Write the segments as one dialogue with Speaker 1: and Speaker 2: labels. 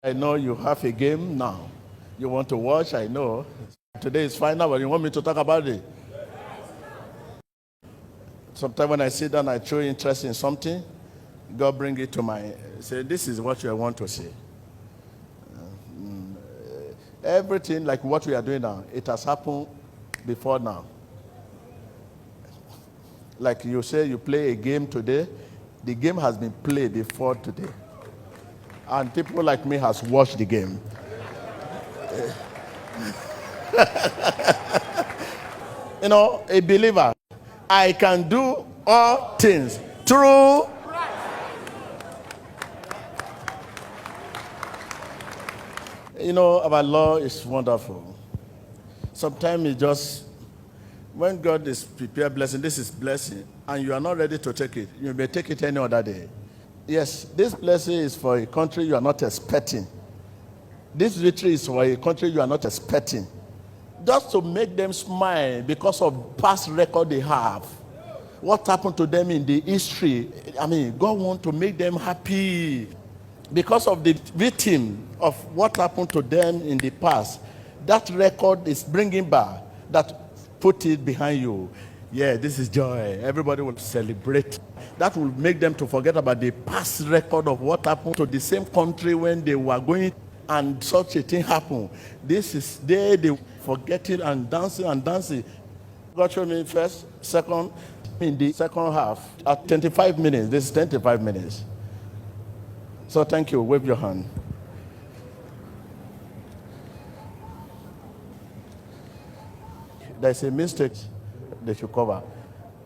Speaker 1: I know you have a game now. You want to watch, I know. Today is final, but you want me to talk about it? Sometimes when I sit down, I show interest in something. God bring it to my, say, this is what you want to see. Everything like what we are doing now, it has happened before now. Like you say, you play a game today, the game has been played before today. And people like me has watched the game. You know, a believer, I can do all things through. You know, our law is wonderful. Sometimes it just, when God is prepared blessing, this is blessing, and you are not ready to take it, you may take it any other day. Yes, this blessing is for a country you are not expecting. This victory is for a country you are not expecting. Just to make them smile because of past record they have. What happened to them in the history. I mean, God wants to make them happy. Because of the victim of what happened to them in the past. That record is bringing back. That put it behind you. Yeah, this is joy. Everybody will celebrate. That will make them to forget about the past record of what happened to the same country when they were going and such a thing happened. This is they forget it and dancing and dancing. God showed me first, second, in the second half at 25 minutes. This is 25 minutes. So thank you. Wave your hand. There's a mistake they should cover.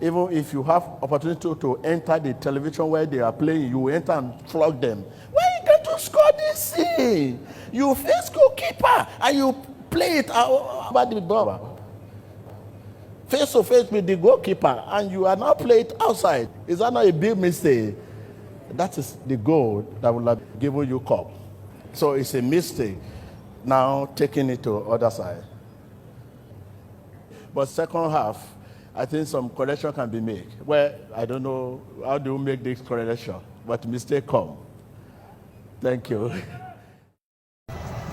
Speaker 1: Even if you have opportunity to enter the television where they are playing, you enter and flog them. Why you going to score this thing? You face goalkeeper and you play it out about the ball. Face to face with the goalkeeper and you are now playing it outside. Is that not a big mistake? That is the goal that will have given you cup. So it's a mistake now taking it to other side. But second half, I think some correction can be made. Well, I don't know how do you make this correction, but mistake come. Thank you.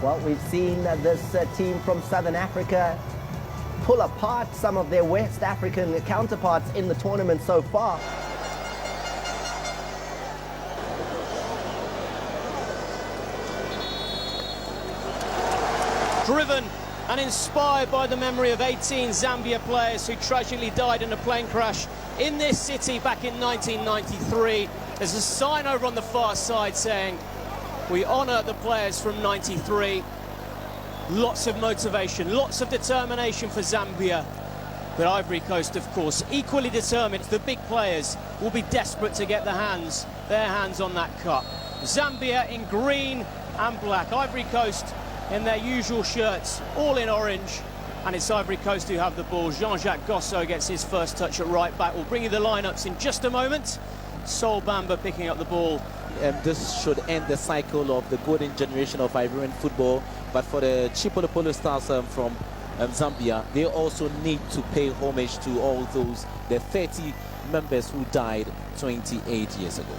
Speaker 2: Well, we've seen this team from Southern Africa pull apart some of their West African counterparts in the tournament so far.
Speaker 3: Driven and inspired by the memory of 18 Zambia players who tragically died in a plane crash in this city back in 1993. There's a sign over on the far side saying, we honour the players from 93. Lots of motivation, lots of determination for Zambia. But Ivory Coast, of course, equally determined. The big players will be desperate to get their hands on that cup. Zambia in green and black. Ivory Coast in their usual shirts, all in orange, and it's Ivory Coast who have the ball. Jean-Jacques Gosso gets his first touch at right back. We'll bring you the lineups in just a moment. Sol Bamba picking up the ball.
Speaker 4: This should end the cycle of the golden generation of Ivorian football, but for the Chipolopolo Stars from Zambia, they also need to pay homage to all those, the 30 members who died 28 years ago.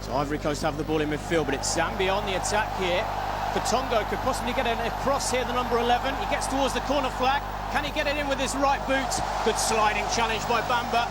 Speaker 3: So Ivory Coast have the ball in midfield, but it's Zambia on the attack here. Katongo could possibly get it across here, the number 11. He gets towards the corner flag. Can he get it in with his right boot? Good sliding challenge by Bamba.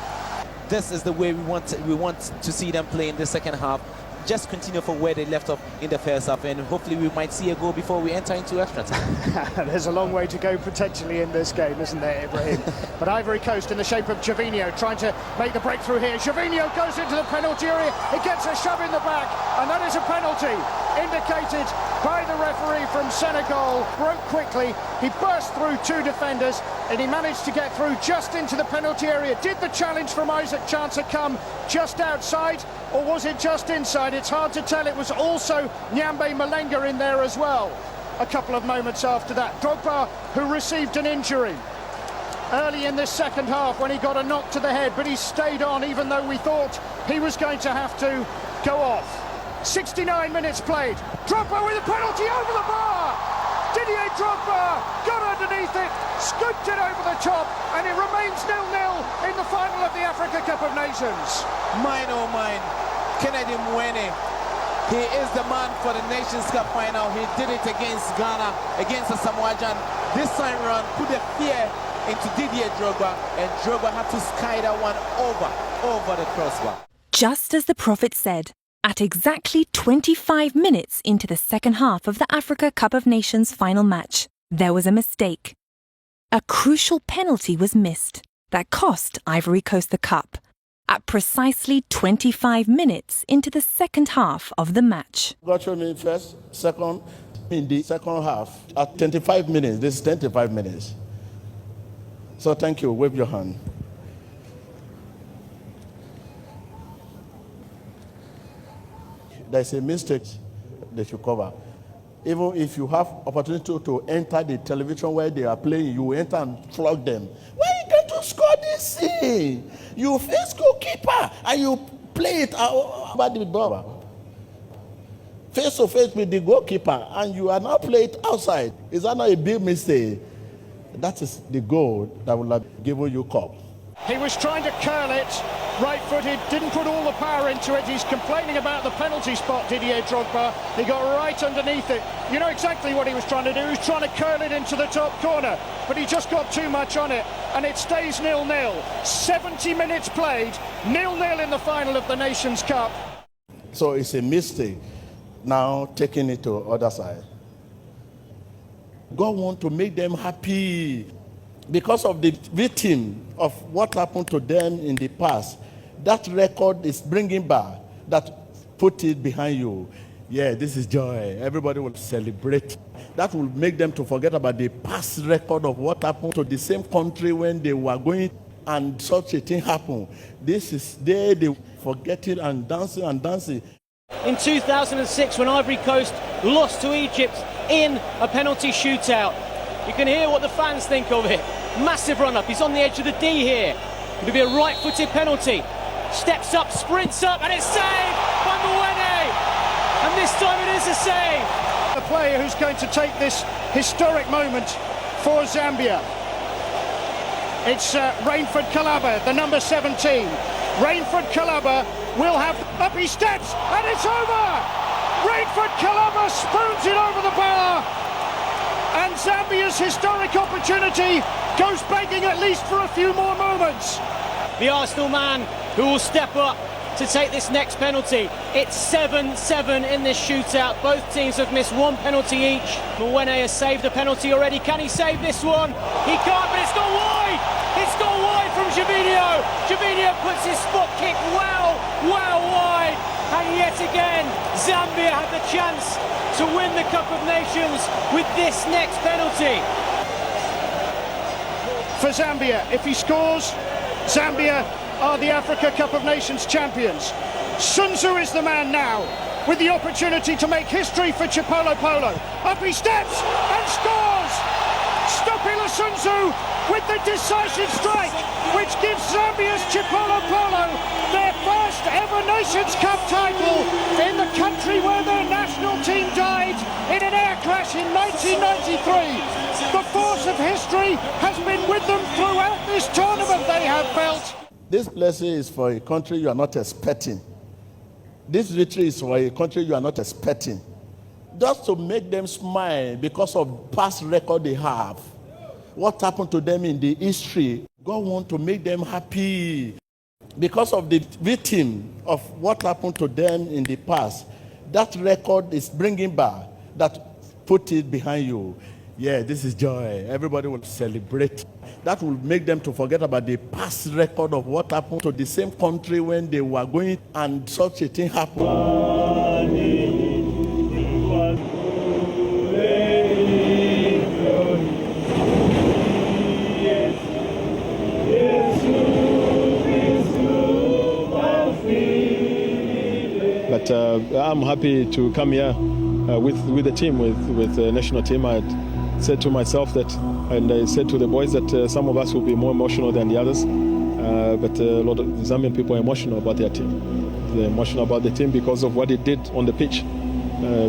Speaker 4: This is the way we want to see them play in the second half. Just continue from where they left off in the first half, and hopefully we might see a goal before we enter into extra time.
Speaker 5: There's a long way to go potentially in this game, isn't there, Ibrahim? But Ivory Coast in the shape of Gervinho trying to make the breakthrough here. Gervinho goes into the penalty area. He gets a shove in the back, and that is a penalty indicated by the referee from Senegal. Broke quickly. He burst through two defenders, and he managed to get through just into the penalty area. Did the challenge from Isaac Chancer come just outside, or was it just inside? It's hard to tell. It was also Nyambe Malenga in there as well. A couple of moments after that, Drogba, who received an injury early in this second half when he got a knock to the head, but he stayed on even though we thought he was going to have to go off. 69 minutes played. Drogba with a penalty over the bar. Didier Drogba got underneath it, scooped it over the top, and it remains 0-0 in the final of the Africa Cup of Nations.
Speaker 6: Mine, oh mine. Kennedy Mwene
Speaker 4: He is the man for the Nations Cup final. He did it against Ghana, against the Samoan. This time round put the fear into Didier Drogba, and Drogba had to sky that one over the crossbar.
Speaker 6: Just as the prophet said, at exactly 25 minutes into the second half of the Africa Cup of Nations final match, there was a mistake. A crucial penalty was missed that cost Ivory Coast the cup at precisely 25 minutes into the second half of the match.
Speaker 1: God showed me first, second, in the second half, at 25 minutes. This is 25 minutes. So thank you. Wave your hand. There's a mistake they should cover. Even if you have opportunity to enter the television where they are playing, you enter and flog them. Why you get to score this thing? You face goalkeeper and you play it out by the ball. Face to face with the goalkeeper and you are now playing it outside. Is that not a big mistake? That is the goal that will have given you cup.
Speaker 5: He was trying to curl it, right-footed, didn't put all the power into it. He's complaining about the penalty spot, Didier Drogba. He got right underneath it. You know exactly what he was trying to do. He was trying to curl it into the top corner, but he just got too much on it, and it stays 0-0. 70 minutes played, 0-0 in the final of the Nations Cup.
Speaker 1: So it's a mistake now taking it to the other side. God wants to make them happy. Because of the victim of what happened to them in the past, that record is bringing back, that put it behind you. Yeah, this is joy. Everybody will celebrate. That will make them to forget about the past record of what happened to the same country when they were going and such a thing happened. This is they forget it and dancing and dancing.
Speaker 3: In 2006, when Ivory Coast lost to Egypt in a penalty shootout, you can hear what the fans think of it. Massive run-up. He's on the edge of the D here. It'll be a right-footed penalty. Steps up, sprints up, and it's saved by Mwene. And this time it is a save.
Speaker 5: The player who's going to take this historic moment for Zambia. It's Rainford Kalaba, the number 17. Rainford Kalaba will have... Up he steps, and it's over! Rainford Kalaba spoons it over the bar. And Zambia's historic opportunity goes begging at least for a few more moments.
Speaker 3: The Arsenal man who will step up to take this next penalty. It's 7-7 in this shootout. Both teams have missed one penalty each. Mwene has saved a penalty already. Can he save this one? He can't, but it's gone wide. It's gone wide from Gervinho. Gervinho puts his spot kick well wide. And yet again, Zambia had the chance to win the Cup of Nations with this next penalty.
Speaker 5: For Zambia, if he scores, Zambia are the Africa Cup of Nations champions. Sun Tzu is the man now, with the opportunity to make history for Chipolo Polo. Up he steps and scores! Stopila Sun Tzu with the decisive strike, which gives Zambia's Chipolo Polo their first ever Nations Cup title in the country where their national team died in an air crash in 1993. The force of history has been with them throughout this tournament, they have felt.
Speaker 1: This blessing is for a country you are not expecting. This victory is for a country you are not expecting. Just to make them smile because of past record they have. What happened to them in the history, God wants to make them happy. Because of the victim of what happened to them in the past, that record is bringing back, that put it behind you. Yeah, this is joy. Everybody will celebrate. That will make them to forget about the past record of what happened to the same country when they were going and such a thing happened.
Speaker 7: But I'm happy to come here with the team, with the national team. I had said to myself that, and I said to the boys that some of us will be more emotional than the others. But a lot of Zambian people are emotional about their team. They're emotional about the team because of what it did on the pitch.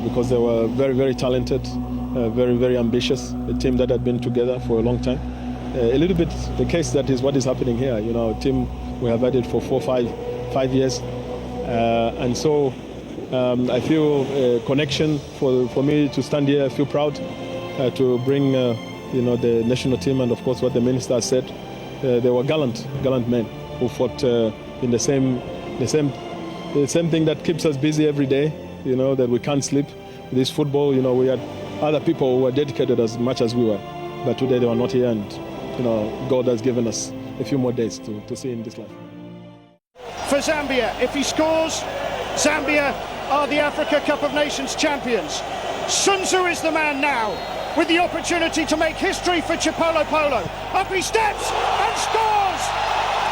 Speaker 7: Because they were very, very talented, very, very ambitious. A team that had been together for a long time. A little bit the case that is what is happening here. You know, a team we have had it for 4, 5 years. And so I feel a connection for me to stand here. I feel proud to bring the national team, and of course what the minister said. They were gallant men who fought in the same thing that keeps us busy every day. That we can't sleep. This football, we had other people who were dedicated as much as we were, but today they were not here, and God has given us a few more days to see in this life.
Speaker 5: For Zambia, if he scores, Zambia are the Africa Cup of Nations champions. Sun Tzu is the man now, with the opportunity to make history for Chipolo Polo. Up he steps and scores!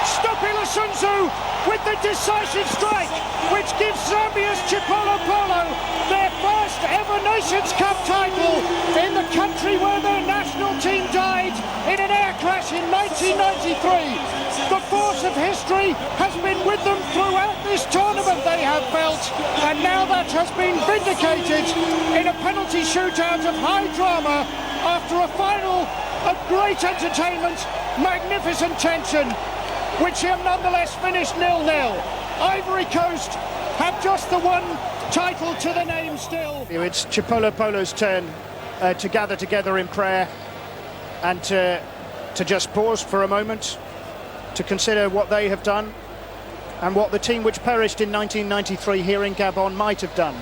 Speaker 5: Stopila Sun Tzu with the decisive strike, which gives Zambia's Chipolo Polo their first ever Nations Cup title in the country where their national team died in an air crash in 1993. The force of history has been with them throughout this tournament, they have felt, and now that has been vindicated in a penalty shootout of high drama after a final of great entertainment, magnificent tension, which nonetheless finished 0-0. Ivory Coast have just the one title to the name still. It's Chipolo Polo's turn to gather together in prayer and to just pause for a moment to consider what they have done and what the team which perished in 1993 here in Gabon might have done.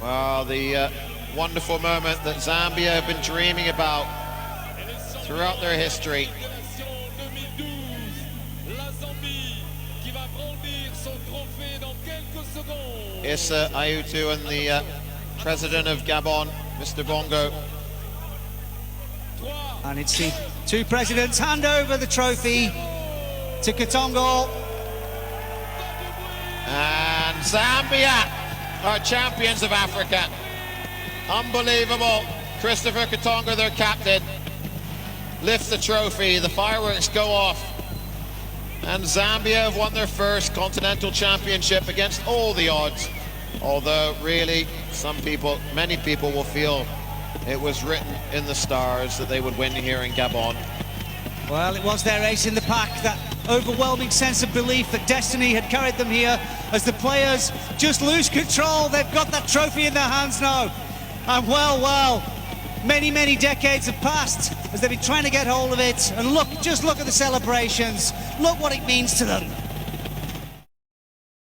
Speaker 8: Well, the wonderful moment that Zambia have been dreaming about throughout their history. Issa Ayutu and the president of Gabon, Mr. Bongo.
Speaker 9: And it's the two presidents hand over the trophy to Katongo.
Speaker 8: And Zambia are champions of Africa. Unbelievable. Christopher Katongo, their captain, lifts the trophy. The fireworks go off. And Zambia have won their first continental championship against all the odds. Although really, many people will feel it was written in the stars that they would win here in Gabon.
Speaker 9: Well, it was their ace in the pack, that overwhelming sense of belief that destiny had carried them here. As the players just lose control, they've got that trophy in their hands now. And well, many decades have passed as they've been trying to get hold of it. And just look at the celebrations. Look what it means to them.